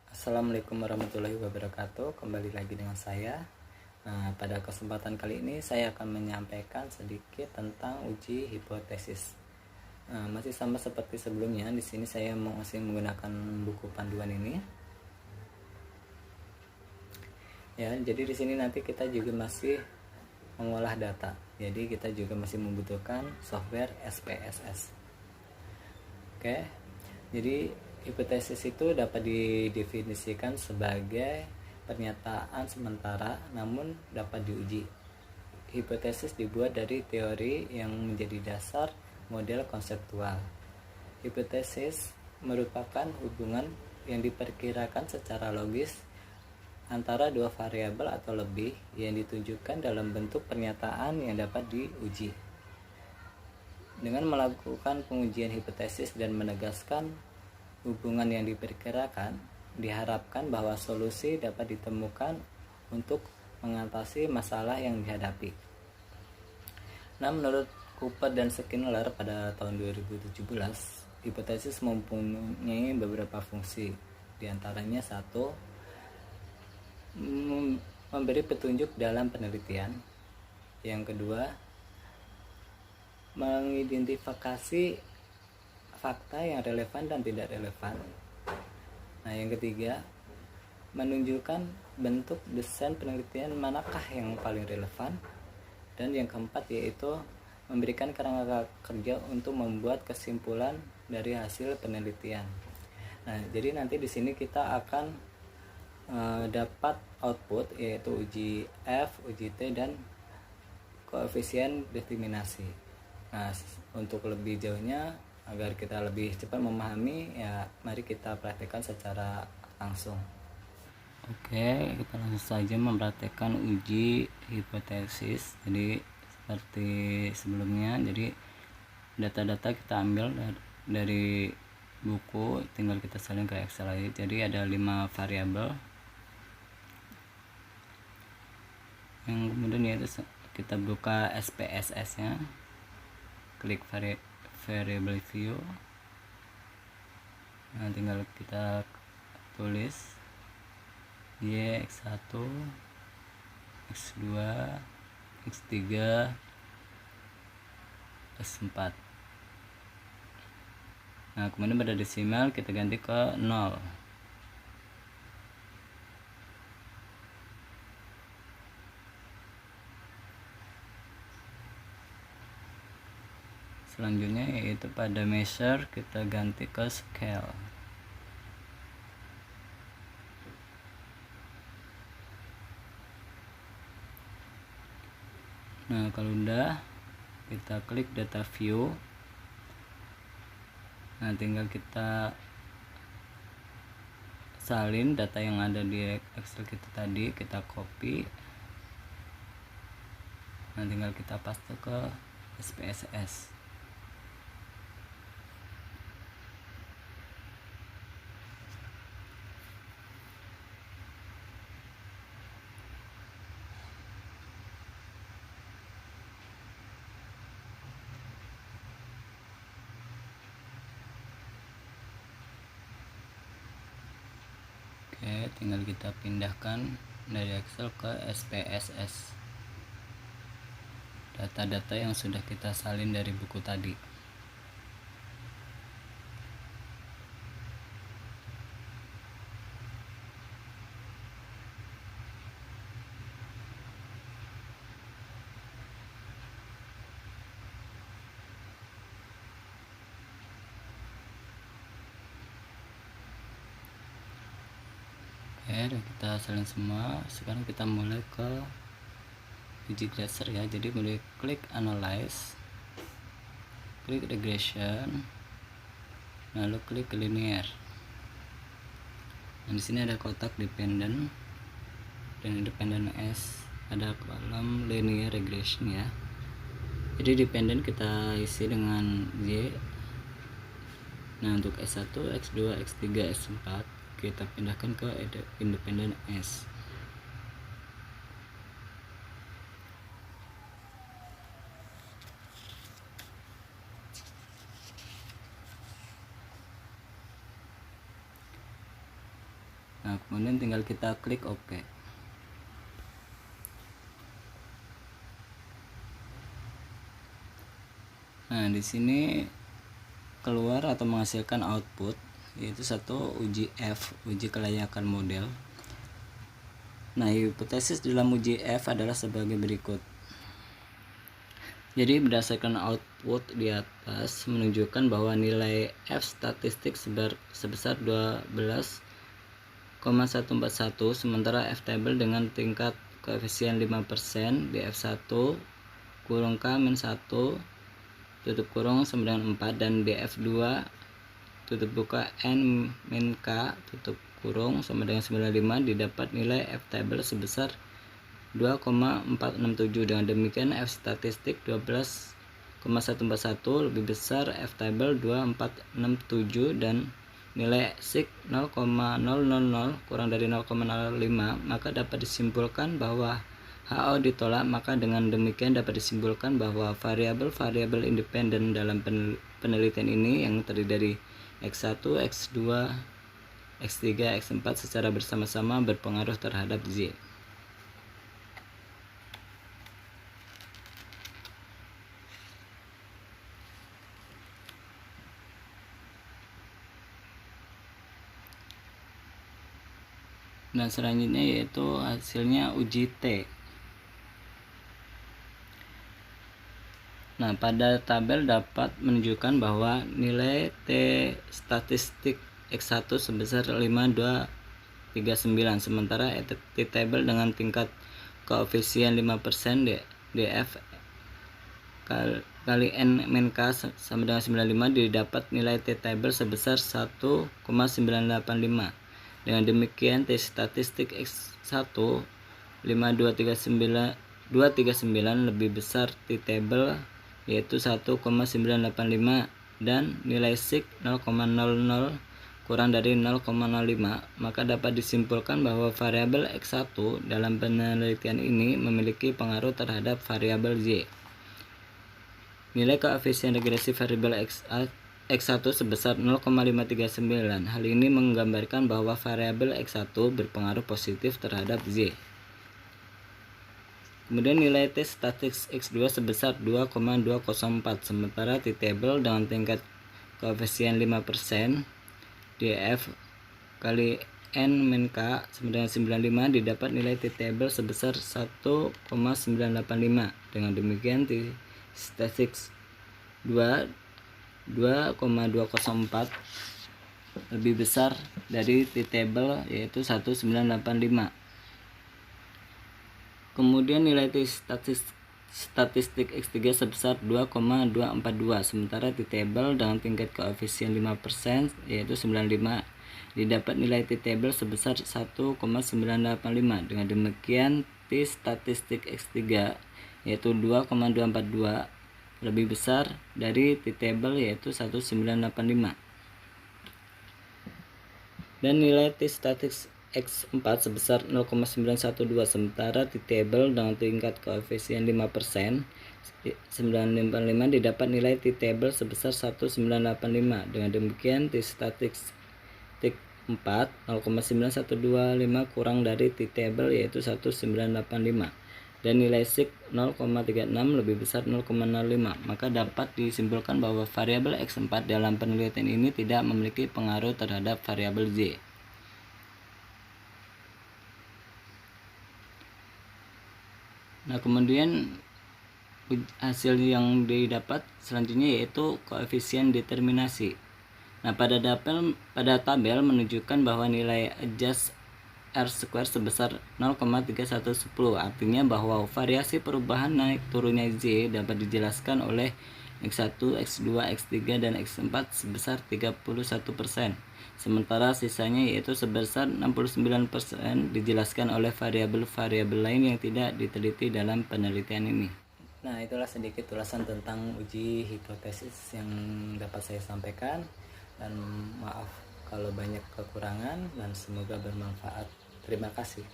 Assalamualaikum warahmatullahi wabarakatuh. Kembali lagi dengan saya. Pada kesempatan kali ini saya akan menyampaikan sedikit tentang uji hipotesis. Masih sama seperti sebelumnya. Di sini saya masih menggunakan buku panduan ini. Ya, jadi di sini nanti kita juga masih mengolah data. Jadi kita juga masih membutuhkan software SPSS. Oke. Jadi hipotesis itu dapat didefinisikan sebagai pernyataan sementara namun dapat diuji. Hipotesis dibuat dari teori yang menjadi dasar model konseptual. Hipotesis merupakan hubungan yang diperkirakan secara logis antara dua variabel atau lebih yang ditunjukkan dalam bentuk pernyataan yang dapat diuji. Dengan melakukan pengujian hipotesis dan menegaskan hubungan yang diperkirakan, diharapkan bahwa solusi dapat ditemukan untuk mengatasi masalah yang dihadapi. Nah, menurut Cooper dan Skinner pada tahun 2017, hipotesis mempunyai beberapa fungsi. Di antaranya satu, memberi petunjuk dalam penelitian. Yang kedua, mengidentifikasi fakta yang relevan dan tidak relevan. Nah, yang ketiga, menunjukkan bentuk desain penelitian manakah yang paling relevan. Dan yang keempat yaitu memberikan kerangka kerja untuk membuat kesimpulan dari hasil penelitian. Nah, jadi nanti di sini kita akan dapat output yaitu uji F, uji T, dan koefisien diskriminasi. Nah, untuk lebih jauhnya agar kita lebih cepat memahami, ya mari kita praktekkan secara langsung. Oke, kita langsung saja mempraktekkan uji hipotesis. Jadi seperti sebelumnya, jadi data-data kita ambil dari buku, tinggal kita salin ke Excel aja. Jadi ada 5 variabel yang kemudian yaitu kita buka SPSS nya, klik variable view. Nah, tinggal kita tulis Y, X1, X2, X3, X4. Nah, kemudian pada desimal kita ganti ke 0. Selanjutnya yaitu pada measure kita ganti ke scale. Nah, kalau udah kita klik data view. Nah, tinggal kita salin data yang ada di Excel kita tadi, kita copy. Nah, tinggal kita paste ke SPSS. Oke, tinggal kita pindahkan dari Excel ke SPSS data-data yang sudah kita salin dari buku tadi. Oke, kita salin semua. Sekarang kita mulai ke uji Glaser ya. Jadi mulai klik analyze, klik regression, lalu klik linear. Nah, di sini ada kotak dependent dan independent S, ada kolom linear regression ya. Jadi dependent kita isi dengan Y. Nah, untuk S1, X2, X3, S4 kita pindahkan ke independent S. Nah, kemudian tinggal kita klik OK. Nah, di sini keluar atau menghasilkan output yaitu satu uji F, uji kelayakan model. Nah, hipotesis dalam uji F adalah sebagai berikut. Jadi berdasarkan output di atas menunjukkan bahwa nilai F statistik sebesar 12,141, sementara F table dengan tingkat koefisien 5% di F1 kurung K min 1 tutup kurung sama dengan 4, dan di F2 tutup buka N min K tutup kurung sama dengan 95 didapat nilai F table sebesar 2,467. Dengan demikian F statistik 12,141 lebih besar F table 2467 dan nilai sig 0,000 kurang dari 0,05, maka dapat disimpulkan bahwa HO ditolak. Maka dengan demikian dapat disimpulkan bahwa variabel-variabel independen dalam penelitian ini yang terdiri dari X1, X2, X3, X4 secara bersama-sama berpengaruh terhadap Z. Dan selanjutnya yaitu hasilnya uji T. Nah, pada tabel dapat menunjukkan bahwa nilai T statistik X1 sebesar 5239, sementara T table dengan tingkat koefisien 5% DF kali N min K sama dengan 95 didapat nilai T table sebesar 1,985. Dengan demikian T statistik X1 239 lebih besar T table yaitu 1,985 dan nilai sig 0,00 kurang dari 0,05, maka dapat disimpulkan bahwa variabel X1 dalam penelitian ini memiliki pengaruh terhadap variabel Y. Nilai koefisien regresi variabel X1 sebesar 0,539. Hal ini menggambarkan bahwa variabel X1 berpengaruh positif terhadap Z. Kemudian nilai T statistik X2 sebesar 2,204, sementara T table dengan tingkat koefisien 5% DF kali N min K sama dengan 95 didapat nilai T table sebesar 1,985. Dengan demikian T statistik 2,204 lebih besar dari T table yaitu 1985. Kemudian nilai T statistik X3 sebesar 2,242, sementara T table dengan tingkat koefisien 5% yaitu 95 didapat nilai T table sebesar 1,985. Dengan demikian T statistik X3 yaitu 2,242 lebih besar dari T table yaitu 1985. Dan nilai T statistik X4 sebesar 0,912, sementara T table dengan tingkat koefisien 5% 955 didapat nilai T table sebesar 1985. Dengan demikian T statistik 4 0,9125 kurang dari T table yaitu 1985 dan nilai sig 0,36 lebih besar 0,05, maka dapat disimpulkan bahwa variabel X4 dalam penelitian ini tidak memiliki pengaruh terhadap variabel Z. Nah, kemudian hasil yang didapat selanjutnya yaitu koefisien determinasi. Nah, pada tabel menunjukkan bahwa nilai adjust R² sebesar 0,3110, artinya bahwa variasi perubahan naik turunnya Z dapat dijelaskan oleh X1, X2, X3, dan X4 sebesar 31%. Sementara sisanya yaitu sebesar 69% dijelaskan oleh variabel-variabel lain yang tidak diteliti dalam penelitian ini. Nah, itulah sedikit ulasan tentang uji hipotesis yang dapat saya sampaikan, dan maaf kalau banyak kekurangan, dan semoga bermanfaat. Terima kasih.